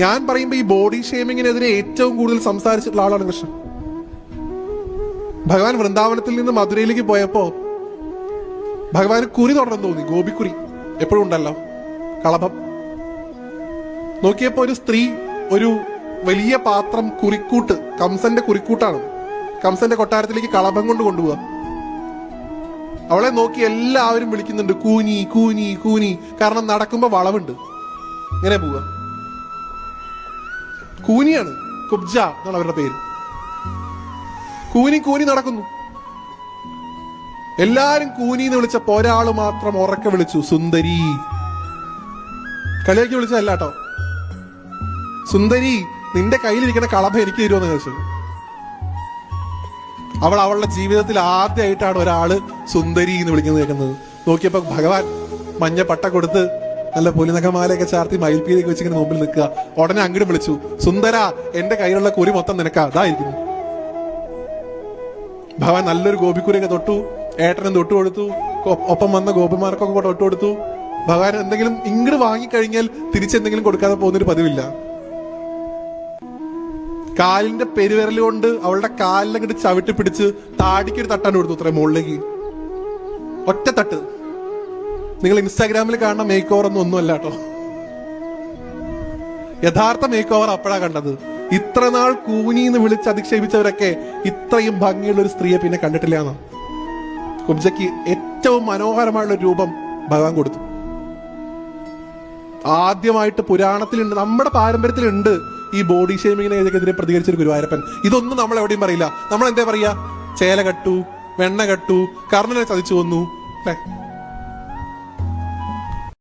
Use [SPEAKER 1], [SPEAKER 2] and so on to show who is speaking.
[SPEAKER 1] ഞാൻ പറയുമ്പോ ഈ ബോഡി ഷേമിങ്ങിനെതിരെ ഏറ്റവും കൂടുതൽ സംസാരിച്ചിട്ടുള്ള ആളാണ് കൃഷ്ണൻ. ഭഗവാൻ വൃന്ദാവനത്തിൽ നിന്ന് മധുരയിലേക്ക് പോയപ്പോ ഭഗവാന് കുരി തുടർന്ന് തോന്നി. ഗോപിക്കുരി എപ്പോഴും ഉണ്ടല്ലോ, കളഭം. നോക്കിയപ്പോ ഒരു സ്ത്രീ ഒരു വലിയ പാത്രം കുറിക്കൂട്ട്, കംസന്റെ കുറിക്കൂട്ടാണ്, കംസന്റെ കൊട്ടാരത്തിലേക്ക് കളഭം കൊണ്ട് കൊണ്ടുപോവുക. അവളെ നോക്കി എല്ലാവരും വിളിക്കുന്നുണ്ട് കൂനി കൂനി കൂനി. കാരണം നടക്കുമ്പോ വളവുണ്ട്, ഇങ്ങനെ പോവുക. കൂനിയാണ്, കുബ്ജ എന്നാണ് അവരുടെ പേര്. കൂനി കൂനി നടക്കുന്നു. എല്ലാരും കൂനി എന്ന് വിളിച്ചപ്പോ ഒരാള് മാത്രം ഉറക്കെ വിളിച്ചു, സുന്ദരി. കളിയാക്കി വിളിച്ചതല്ല കേട്ടോ. സുന്ദരി, നിന്റെ കയ്യിലിരിക്കുന്ന കളഭ എനിക്ക് തരുമെന്ന് ചോദിച്ചു. അവൾ അവളുടെ ജീവിതത്തിൽ ആദ്യമായിട്ടാണ് ഒരാള് സുന്ദരി എന്ന് വിളിക്കുന്നത് കേൾക്കുന്നത്. നോക്കിയപ്പോ ഭഗവാൻ മഞ്ഞ പട്ട കൊടുത്ത് നല്ല പൊലിനഖമാലയൊക്കെ ചാർത്തി മയിൽപ്പീലിയൊക്കെ വെച്ചിങ്ങനെ മുമ്പിൽ നിൽക്കുക. ഉടനെ അങ്ങോട്ട് വിളിച്ചു, സുന്ദര, എന്റെ കയ്യിലുള്ള കുരി മൊത്തം നിനക്കാ, അതായിരിക്കുന്നു. ഭഗവാൻ നല്ലൊരു ഗോപിക്കുരിയൊക്കെ തൊട്ടു, ഏട്ടനും തൊട്ടു കൊടുത്തു, ഒപ്പം വന്ന ഗോപിമാർക്കൊക്കെ തൊട്ടു കൊടുത്തു. ഭഗവാൻ എന്തെങ്കിലും ഇങ്ങോട്ട് വാങ്ങിക്കഴിഞ്ഞാൽ തിരിച്ചെന്തെങ്കിലും കൊടുക്കാതെ പോകുന്നൊരു പതിവില്ല. കാലിന്റെ പെരുവിരൽ കൊണ്ട് അവളുടെ കാലിലങ്ങോട്ട് ചവിട്ടി പിടിച്ച് താടിക്കൊരു തട്ടാൻ കൊടുത്തു, അത്ര മുകളിലേക്ക് ഒറ്റ തട്ട്. നിങ്ങൾ ഇൻസ്റ്റാഗ്രാമിൽ കാണുന്ന മേക്ക് ഓവർ ഒന്നുമല്ല കേട്ടോ. യഥാർത്ഥ മേക്ക് ഓവർ അപ്പോഴാ കണ്ടത്. ഇത്ര നാൾ കൂനിന്ന് വിളിച്ച് അധിക്ഷേപിച്ചവരൊക്കെ ഇത്രയും ഭംഗിയുള്ള ഒരു സ്ത്രീയെ പിന്നെ കണ്ടിട്ടില്ല എന്നാ. കുബ്ജയ്ക്ക് ഏറ്റവും മനോഹരമായുള്ള രൂപം ഭഗവാൻ കൊടുത്തു. ആദ്യമായിട്ട് പുരാണത്തിലുണ്ട്, നമ്മുടെ പാരമ്പര്യത്തിലുണ്ട് ഈ ബോഡി ഷേമിങ്ങിനെതിരെ പ്രതികരിച്ചൊരു ഗുരുവായൂരപ്പൻ. ഇതൊന്നും നമ്മൾ എവിടെയും പറയില്ല. നമ്മൾ എന്താ പറയാ, ചേല കട്ടു, വെണ്ണ കട്ടു, കർണനെ ചതിച്ചു കൊന്നു, അല്ലെ?